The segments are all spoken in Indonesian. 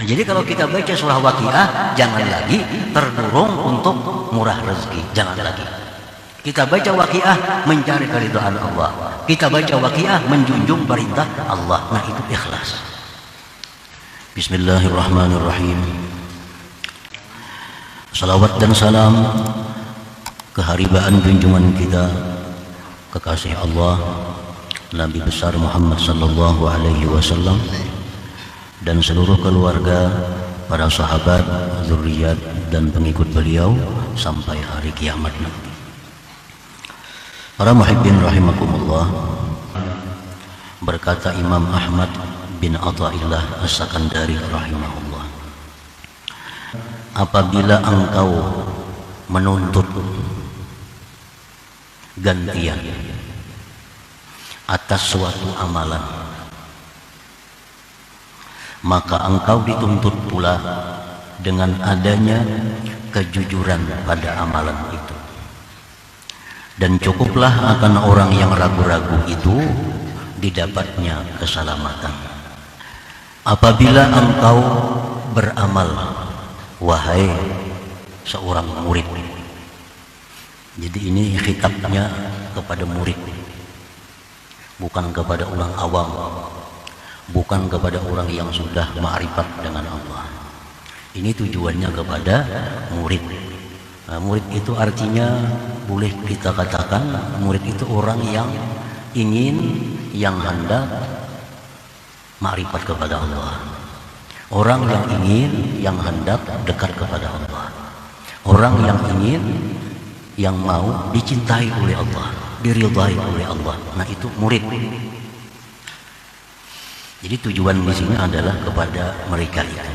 Jadi kalau kita baca surah Waqiah, jangan lagi terdorong untuk murah rezeki, jangan lagi. Kita baca Waqiah mencari keridhaan Allah. Kita baca Waqiah menjunjung perintah Allah. Nah, itu ikhlas. Bismillahirrahmanirrahim. Salawat dan salam keharibaan junjungan kita, kekasih Allah, Nabi besar Muhammad sallallahu alaihi wasallam, dan seluruh keluarga, para sahabat, zuriat dan pengikut beliau sampai hari kiamat nanti. Para muhibbin rahimakumullah, berkata Imam Ahmad bin Athaillah As-Sakandari rahimahullah, apabila engkau menuntut gantian atas suatu amalan, maka engkau dituntut pula dengan adanya kejujuran pada amalan itu. Dan cukuplah akan orang yang ragu-ragu itu didapatnya keselamatan. Apabila engkau beramal, wahai seorang murid. Jadi ini khitabnya kepada murid, bukan kepada orang awam, bukan kepada orang yang sudah ma'rifat dengan Allah. Ini tujuannya kepada murid. Nah, murid itu artinya boleh kita katakan murid itu orang yang ingin, yang hendak ma'rifat kepada Allah. Orang yang ingin, yang hendak dekat kepada Allah. Orang yang ingin, yang mau dicintai oleh Allah, diridhai oleh Allah. Nah, itu murid. Jadi tujuan di sini adalah kepada mereka itu.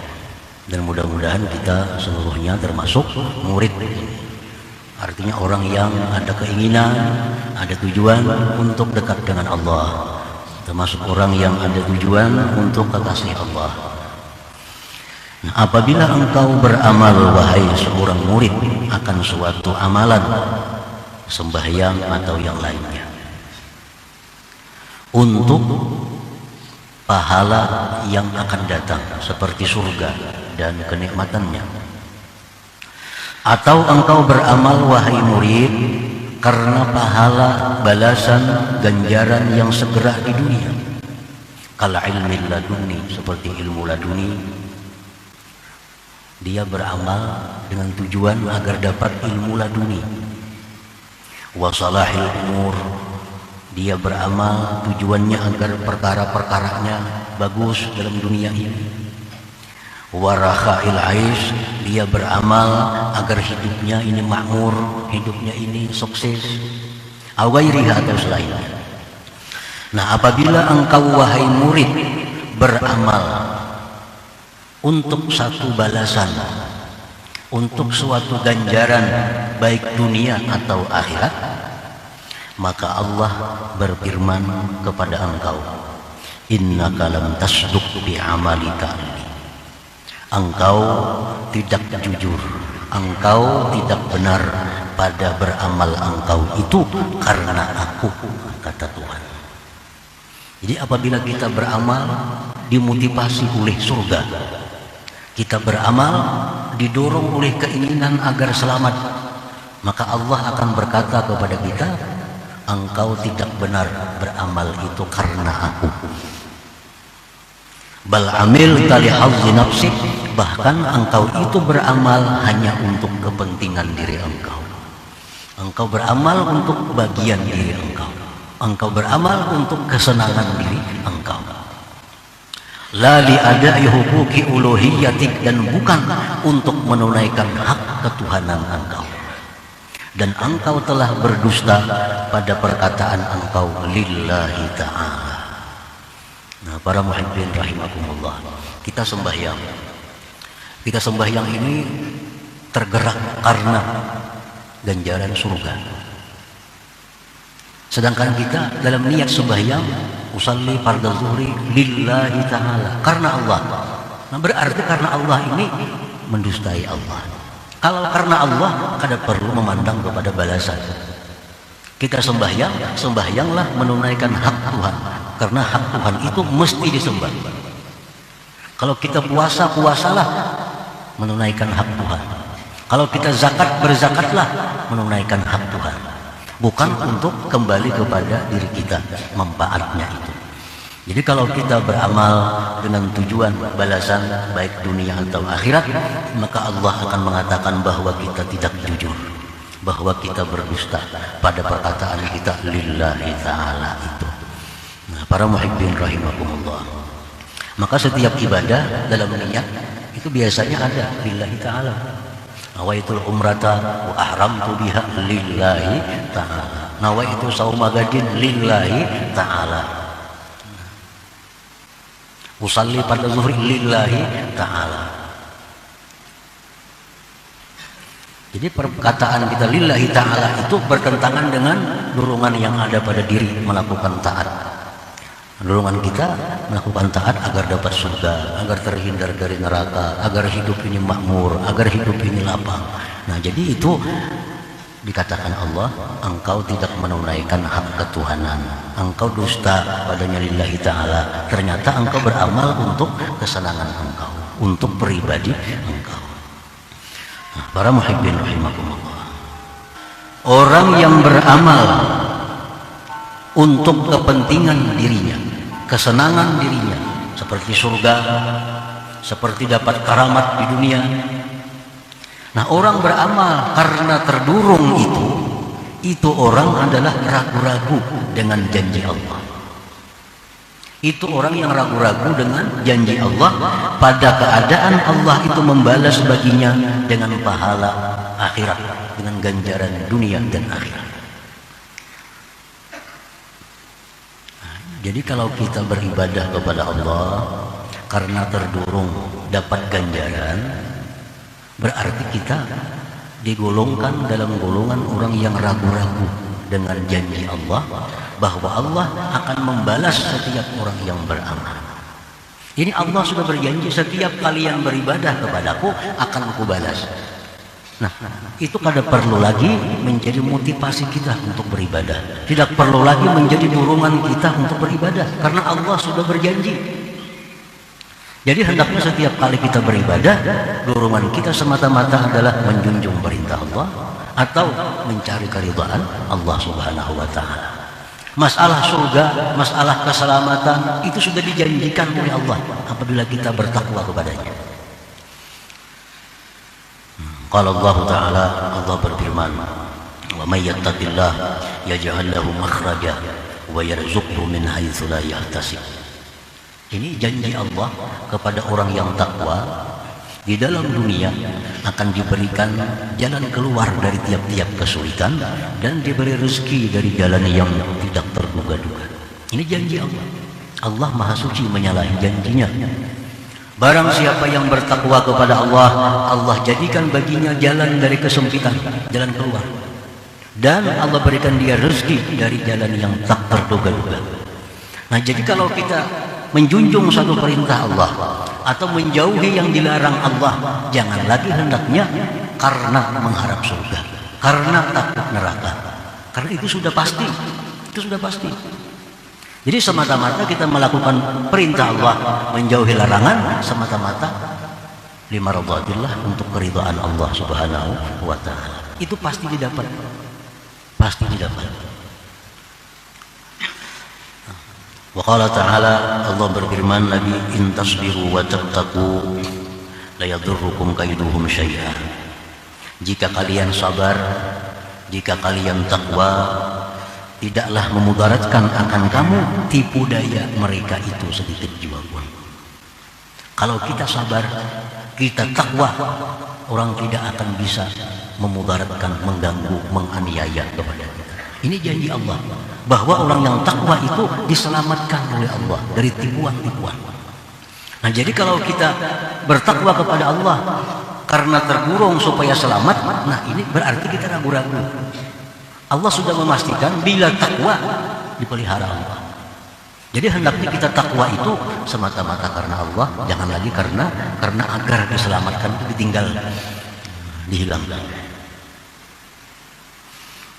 Dan mudah-mudahan kita seluruhnya termasuk murid ini. Artinya orang yang ada keinginan, ada tujuan untuk dekat dengan Allah, termasuk orang yang ada tujuan untuk kekasih Allah. Nah, apabila engkau beramal, wahai seorang murid, akan suatu amalan, sembahyang atau yang lainnya, untuk pahala yang akan datang seperti surga dan kenikmatannya, atau engkau beramal, wahai murid, karena pahala, balasan, ganjaran yang segera di dunia, kal ilmi laduni, seperti ilmu laduni, dia beramal dengan tujuan agar dapat ilmu laduni. Wa salahil umur, dia beramal tujuannya agar perkara-perkaranya bagus dalam dunia ini. Warakhail aish, dia beramal agar hidupnya ini makmur, hidupnya ini sukses. Awairiha, atau selainnya. Nah, apabila engkau, wahai murid, beramal untuk satu balasan, untuk suatu ganjaran baik dunia atau akhirat, maka Allah berfirman kepada engkau, innaka lam tasduq bi amalika, engkau tidak jujur, engkau tidak benar pada beramal engkau itu karena aku, kata Tuhan. Jadi apabila kita beramal dimotivasi oleh surga, kita beramal didorong oleh keinginan agar selamat, maka Allah akan berkata kepada kita, engkau tidak benar beramal itu karena aku. Bal amil tali hazzi nafsik, bahkan engkau itu beramal hanya untuk kepentingan diri engkau. Engkau beramal untuk bagian diri engkau. Engkau beramal untuk kesenangan diri engkau. La li ada'i huquqi uluhiyatik, dan bukan untuk menunaikan hak ketuhanan engkau. Dan engkau telah berdusta pada perkataan engkau lillahi ta'ala. Nah, para muhibbin rahimakumullah, kita sembahyang. Kita sembahyang ini tergerak karena ganjaran surga. Sedangkan kita dalam niat sembahyang, usalli fardhu zuhri lillahi ta'ala, karena Allah. Nah, berarti karena Allah ini mendustai Allah. Kalau karena Allah, kada perlu memandang kepada balasan. Kita sembahyang, sembahyanglah menunaikan hak Tuhan, karena hak Tuhan itu mesti disembah. Kalau kita puasa, puasalah menunaikan hak Tuhan. Kalau kita zakat, berzakatlah menunaikan hak Tuhan. Bukan untuk kembali kepada diri kita, manfaatnya itu. Jadi kalau kita beramal dengan tujuan balasan baik dunia atau akhirat, maka Allah akan mengatakan bahwa kita tidak jujur, bahwa kita berdusta pada perkataan kita lillahi ta'ala itu. Nah, para muhibbin rahimakumullah, maka setiap ibadah dalam niat itu biasanya ada lillahi ta'ala. Nawaitul umrata wa ahramtu biha lillahi ta'ala. Nawaitu sauma gadin lillahi ta'ala. Usalli pada zuhri lillahi ta'ala. Jadi perkataan kita lillahi ta'ala itu bertentangan dengan dorongan yang ada pada diri melakukan taat. Dorongan kita melakukan taat agar dapat surga, agar terhindar dari neraka, agar hidup ini makmur, agar hidup ini lapang. Nah, jadi itu dikatakan Allah, engkau tidak menunaikan hak ketuhanan, engkau dusta padanya lillahi ta'ala. Ternyata engkau beramal untuk kesenangan engkau, untuk pribadi engkau. Nah, para muhibbin rahimakumullah, orang yang beramal untuk kepentingan dirinya, kesenangan dirinya, seperti surga, seperti dapat karamat di dunia. Nah, orang beramal karena terdorong itu orang adalah ragu-ragu dengan janji Allah. Itu orang yang ragu-ragu dengan janji Allah, pada keadaan Allah itu membalas baginya dengan pahala akhirat, dengan ganjaran dunia dan akhirat. Jadi kalau kita beribadah kepada Allah karena terdorong dapat ganjaran, berarti kita digolongkan dalam golongan orang yang ragu-ragu dengan janji Allah bahwa Allah akan membalas setiap orang yang beramal. Ini Allah sudah berjanji, setiap kalian beribadah kepadaku akan aku balas. Nah, itu kada perlu lagi menjadi motivasi kita untuk beribadah. Tidak perlu lagi menjadi dorongan kita untuk beribadah, karena Allah sudah berjanji. Jadi hendaknya setiap kali kita beribadah, dorongan kita semata-mata adalah menjunjung perintah Allah atau mencari keridhaan Allah Subhanahu wa ta'ala. Masalah surga, masalah keselamatan itu sudah dijanjikan oleh Allah apabila kita bertakwa kepadanya. Qala Allah Ta'ala, Allah berfirman, wa may yattaqillah yaj'al lahu makhraja wa yarzuqhu min haitsu la yahtasib. Ini janji Allah kepada orang yang takwa, di dalam dunia akan diberikan jalan keluar dari tiap-tiap kesulitan dan diberi rezeki dari jalan yang tidak terduga-duga. Ini janji Allah. Allah Maha Suci menyalahi janjinya. Barang siapa yang bertakwa kepada Allah, Allah jadikan baginya jalan dari kesempitan, jalan keluar. Dan Allah berikan dia rezeki dari jalan yang tak terduga-duga. Nah, jadi kalau kita menjunjung satu perintah Allah atau menjauhi yang dilarang Allah, jangan lagi hendaknya karena mengharap surga, karena takut neraka. Karena itu sudah pasti. Itu sudah pasti. Jadi semata-mata kita melakukan perintah Allah, menjauhi larangan, semata-mata limaradatillah, untuk keridhaan Allah Subhanahu wa ta'ala. Itu pasti didapat. Pasti didapat. Wa qala ta'ala, Allah berfirman lagi, in tasbiru wa tattaqu la yadurrukum kaiduhum syai'a. Jika kalian sabar, jika kalian takwa, tidaklah memudaratkan akan kamu tipu daya mereka itu sedikit juga pun. Kalau kita sabar, kita takwa, orang tidak akan bisa memudaratkan, mengganggu, menganiaya kepada kita. Ini janji Allah, bahwa orang yang takwa itu diselamatkan oleh Allah dari tipuan-tipuan. Nah, jadi kalau kita bertakwa kepada Allah karena tergurung supaya selamat, nah ini berarti kita ragu-ragu. Allah sudah memastikan bila takwa dipelihara Allah. Jadi hendaknya kita takwa itu semata-mata karena Allah, jangan lagi karena agar diselamatkan, ditinggal, dihilangkan.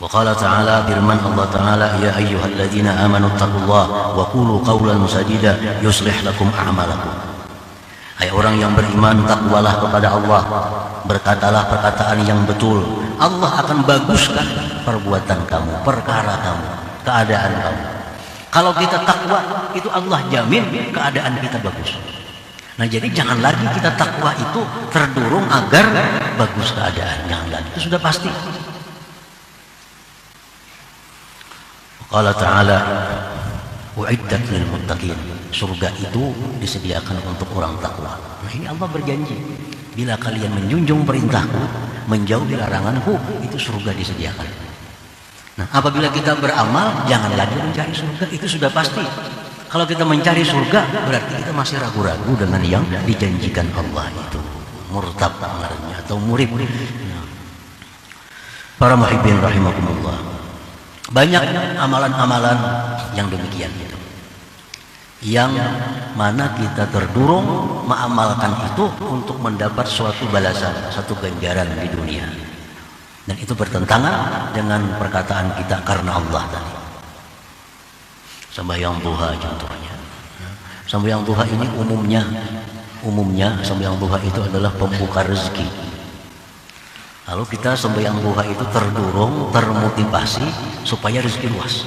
Wa qala ta'ala, firman Allah Ta'ala, ya ayyuhalladzina amanu taqullaha wa qulu qawlan sadida yuslih lakum a'malakum. Hai orang yang beriman, takwalah kepada Allah, berkatalah perkataan yang betul. Allah akan baguskan perbuatan kamu, perkara kamu, keadaan kamu. Kalau kita takwa, itu Allah jamin keadaan kita bagus. Nah, jadi jangan lagi kita takwa itu terdorong agar bagus keadaan. Jangan lagi, itu sudah pasti. Qala ta'ala, uiddat lil muttaqin. Surga itu disediakan untuk orang takwa. Nah, ini Allah berjanji, bila kalian menjunjung perintahku, menjauhi laranganku, itu surga disediakan. Nah, apabila kita beramal, jangan lagi mencari surga, itu sudah pasti. Kalau kita mencari surga, berarti kita masih ragu-ragu dengan yang dijanjikan Allah itu. Murtab namanya, atau murib. Para muhibbin rahimakumullah, banyak amalan-amalan yang demikian itu, yang mana kita terdorong mengamalkan itu untuk mendapat suatu balasan, satu ganjaran di dunia. Dan itu bertentangan dengan perkataan kita karena Allah tadi. Sembahyang duha contohnya. Sembahyang duha ini umumnya sembahyang duha itu adalah pembuka rezeki. Lalu kita sembahyang duha itu terdorong, termotivasi supaya rezeki luas.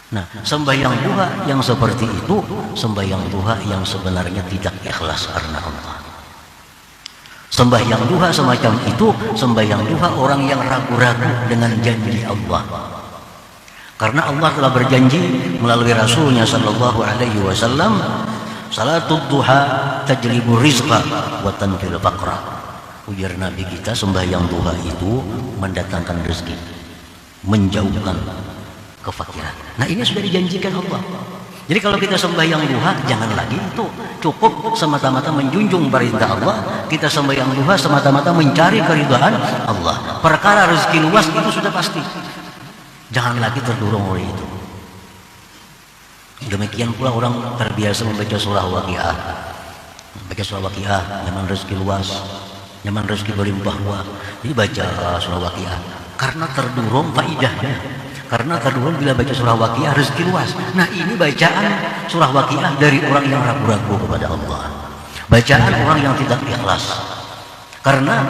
Nah, sembahyang duha yang seperti itu, sembahyang duha yang sebenarnya tidak ikhlas karena Allah. Sembahyang duha semacam itu, sembahyang duha orang yang ragu-ragu dengan janji Allah. Karena Allah telah berjanji melalui Rasulnya Sallallahu Alaihi Wasallam, salatul duha tajlibu rizqa wa tanfil faqra. Ujar Nabi kita, sembahyang duha itu mendatangkan rezeki, menjauhkan kefakiran. Nah, ini sudah dijanjikan Allah. Jadi kalau kita sembahyang duha, jangan lagi itu cukup semata-mata menjunjung perintah Allah. Kita sembahyang duha semata-mata mencari keridhaan Allah. Perkara rezeki luas itu sudah pasti. Jangan lagi terdorong oleh itu. Demikian pula orang terbiasa membaca surah Waqiah. Baca surah Waqiah, nyaman rezeki luas, nyaman rezeki berlimpah ruah. Jadi baca surah Waqiah karena terdorong faidahnya. Karena terdorong bila baca surah Waqiah rezeki luas. Nah, ini bacaan surah Waqiah dari orang yang ragu-ragu kepada Allah. Bacaan orang yang tidak ikhlas. Karena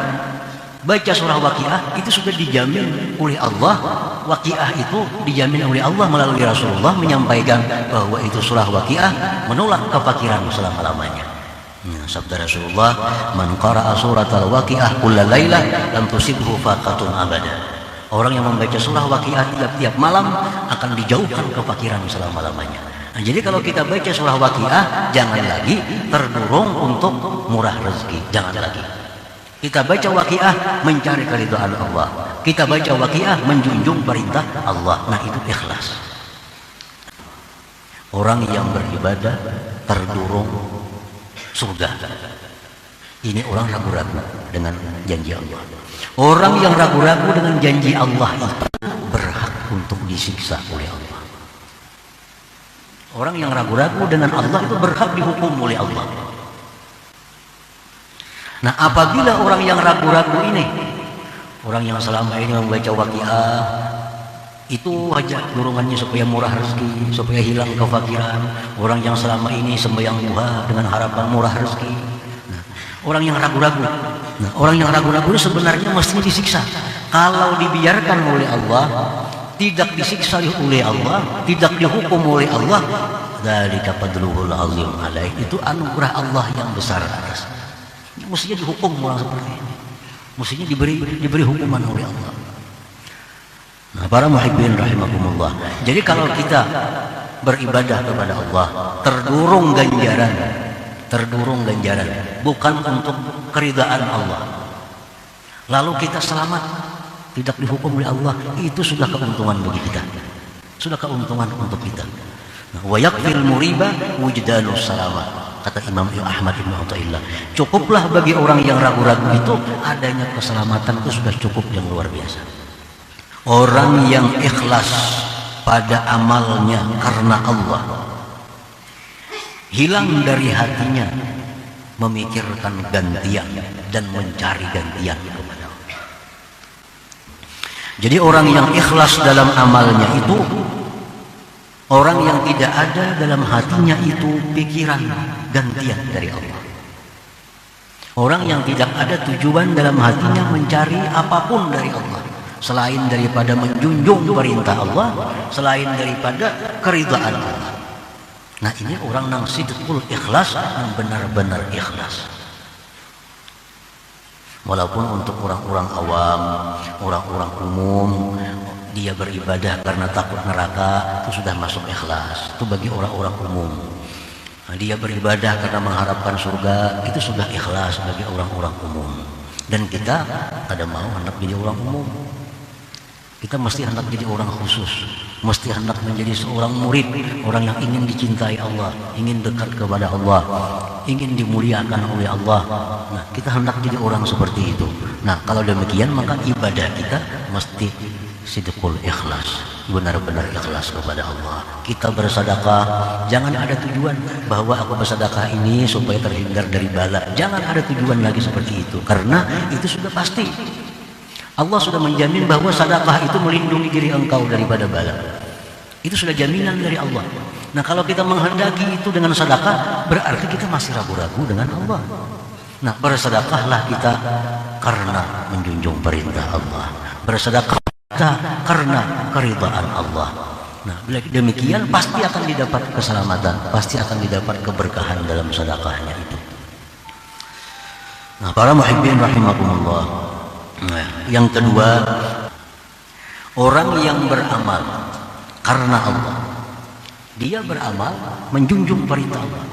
baca surah Waqiah itu sudah dijamin oleh Allah. Waqiah itu dijamin oleh Allah melalui Rasulullah menyampaikan bahwa itu surah Waqiah menolak kefakiran selama-lamanya. Nah, sabda Rasulullah, "Man qara'a suratal Waqiah kulla lailah lam tusibhu faqatun abada." Orang yang membaca surah Waqiah tiap-tiap malam akan dijauhkan kefakiran selama-lamanya. Nah, jadi kalau kita baca surah Waqiah, jangan lagi terdorong untuk murah rezeki. Jangan lagi. Kita baca Waqiah mencari keridhaan Allah. Kita baca Waqiah menjunjung perintah Allah. Nah, itu ikhlas. Orang yang beribadah terdorong surga. Ini orang ragu-ragu dengan janji Allah. Orang yang ragu-ragu dengan janji Allah itu berhak untuk disiksa oleh Allah. Orang yang ragu-ragu dengan Allah itu berhak dihukum oleh Allah. Nah, apabila orang yang ragu-ragu ini, orang yang selama ini membaca Waqiah, itu hanya dorongannya supaya murah rezeki, supaya hilang kefakiran. Orang yang selama ini sembahyang duha dengan harapan murah rezeki. Nah, orang yang ragu-ragu. Nah, orang yang ragu-ragu itu sebenarnya mestinya disiksa. Kalau dibiarkan oleh Allah, tidak disiksa oleh Allah, tidak dihukum oleh Allah, dzalika fadluhul azim alaih. Itu anugerah Allah yang besar atas. Mestinya dihukum orang seperti ini. Mestinya diberi hukuman oleh Allah. Nah, para muhibbin rahimakumullah. Jadi kalau kita beribadah kepada Allah, terdorong ganjaran, bukan untuk keridhaan Allah. Lalu kita selamat, tidak dihukum oleh Allah, itu sudah keuntungan bagi kita. Sudah keuntungan untuk kita. Wa yakfil muriba wujdanus salamat. Kata Imam Ahmad bin Athaillah, cukuplah bagi orang yang ragu-ragu itu adanya keselamatan, itu sudah cukup yang luar biasa. Orang yang ikhlas pada amalnya karena Allah, hilang dari hatinya memikirkan gantian dan mencari gantian kepada Allah. Jadi orang yang ikhlas dalam amalnya itu Orang yang tidak ada dalam hatinya itu pikiran gantian dari Allah. Orang yang tidak ada tujuan dalam hatinya mencari apapun dari Allah selain daripada menjunjung perintah Allah, selain daripada keridhaan Allah. Nah, ini orang yang sidqul ikhlas, yang benar-benar ikhlas. Walaupun untuk orang-orang awam, orang-orang umum, dia beribadah karena takut neraka, itu sudah masuk ikhlas. Itu bagi orang-orang umum. Nah, dia beribadah karena mengharapkan surga, itu sudah ikhlas bagi orang-orang umum. Dan kita ada mau hendak jadi orang umum. Kita mesti hendak jadi orang khusus, mesti hendak menjadi seorang murid, orang yang ingin dicintai Allah, ingin dekat kepada Allah, ingin dimuliakan oleh Allah. Nah, kita hendak jadi orang seperti itu. Nah, kalau demikian maka ibadah kita mesti sidqul ikhlas, benar-benar ikhlas kepada Allah. Kita bersedekah, jangan ada tujuan bahwa aku bersedekah ini supaya terhindar dari bala. Jangan ada tujuan lagi seperti itu, karena itu sudah pasti. Allah sudah menjamin bahwa sedekah itu melindungi diri engkau daripada bala. Itu sudah jaminan dari Allah. Nah, kalau kita menghendaki itu dengan sedekah, berarti kita masih ragu-ragu dengan Allah. Nah, bersedekahlah kita karena menjunjung perintah Allah. Bersedekah kita karena keridhaan Allah. Nah, bila demikian pasti akan didapat keselamatan, pasti akan didapat keberkahan dalam sedekahnya itu. Nah, para muhibbin rahimakumullah. Nah, yang kedua, orang yang beramal karena Allah, dia beramal menjunjung perintah Allah,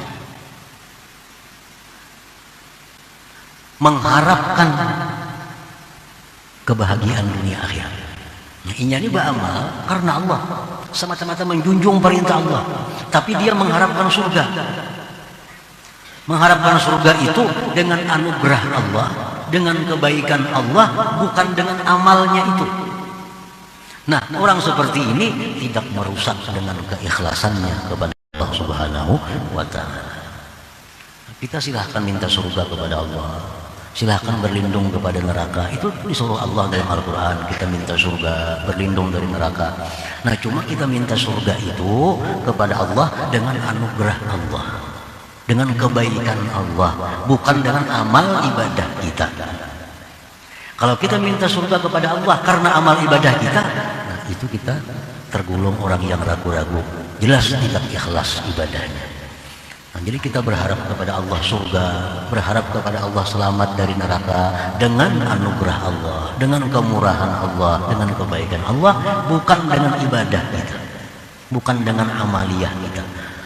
mengharapkan kebahagiaan dunia akhirat. Nah, ini beramal karena Allah, semata-mata menjunjung perintah Allah, tapi dia mengharapkan surga. Mengharapkan surga itu dengan anugerah Allah, dengan kebaikan Allah, bukan dengan amalnya itu. Nah, orang seperti ini tidak merusak dengan keikhlasannya kepada Allah Subhanahu wa Ta'ala. Kita silahkan minta surga kepada Allah, silahkan berlindung kepada neraka. Itu disuruh Allah dalam Al-Quran, kita minta surga, berlindung dari neraka. Nah, cuma kita minta surga itu kepada Allah dengan anugerah Allah, dengan kebaikan Allah, bukan dengan amal ibadah kita. Kalau kita minta surga kepada Allah karena amal ibadah kita, nah itu kita tergolong orang yang ragu-ragu, jelas tidak ikhlas ibadahnya. Nah, jadi kita berharap kepada Allah surga, berharap kepada Allah selamat dari neraka dengan anugerah Allah, dengan kemurahan Allah, dengan kebaikan Allah, bukan dengan ibadah kita, bukan dengan amaliyah kita.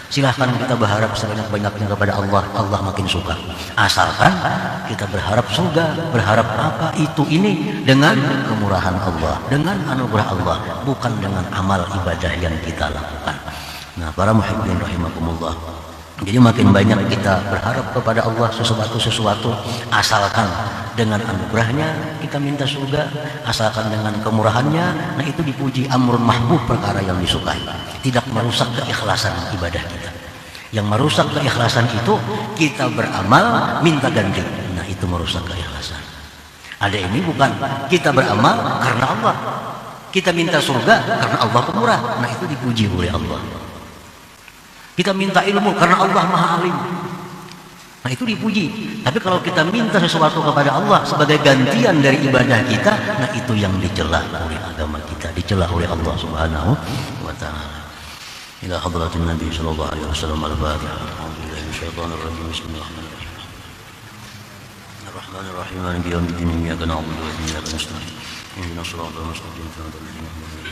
Silahkan kita berharap sebanyak-banyaknya kepada Allah, Allah makin suka. Asalkan kita berharap surga, berharap apa itu ini dengan kemurahan Allah, dengan anugerah Allah, bukan dengan amal ibadah yang kita lakukan. Nah, para muhibbin rahimakumullah. Jadi makin banyak kita berharap kepada Allah sesuatu, asalkan dengan anugerahnya kita minta surga, asalkan dengan kemurahannya, nah itu dipuji, amrun mahbub, perkara yang disukai, tidak merusak keikhlasan ibadah kita. Yang merusak keikhlasan itu kita beramal minta ganti, nah itu merusak keikhlasan. Ada ini bukan kita beramal karena Allah, kita minta surga karena Allah pemurah, nah itu dipuji oleh Allah. Kita minta ilmu karena Allah Maha Alim, nah itu dipuji. Tapi kalau kita minta sesuatu kepada Allah sebagai gantian dari ibadah kita, nah itu yang dicela oleh agama kita, dicela oleh Allah Subhanahu wa Ta'ala. Ila hadratin Nabi sallallahu alaihi wasallam. Al-Fatihah. A'udzubillahi minasyaitonir rajim. Bismillahirrahmanirrahim. Ar-Rahmanir Rahim. Maliki yaumiddin. Iyyaka na'budu wa iyyaka nasta'in. Ihdinas siratal mustaqim. Siratal ladzina an'amta 'alaihim.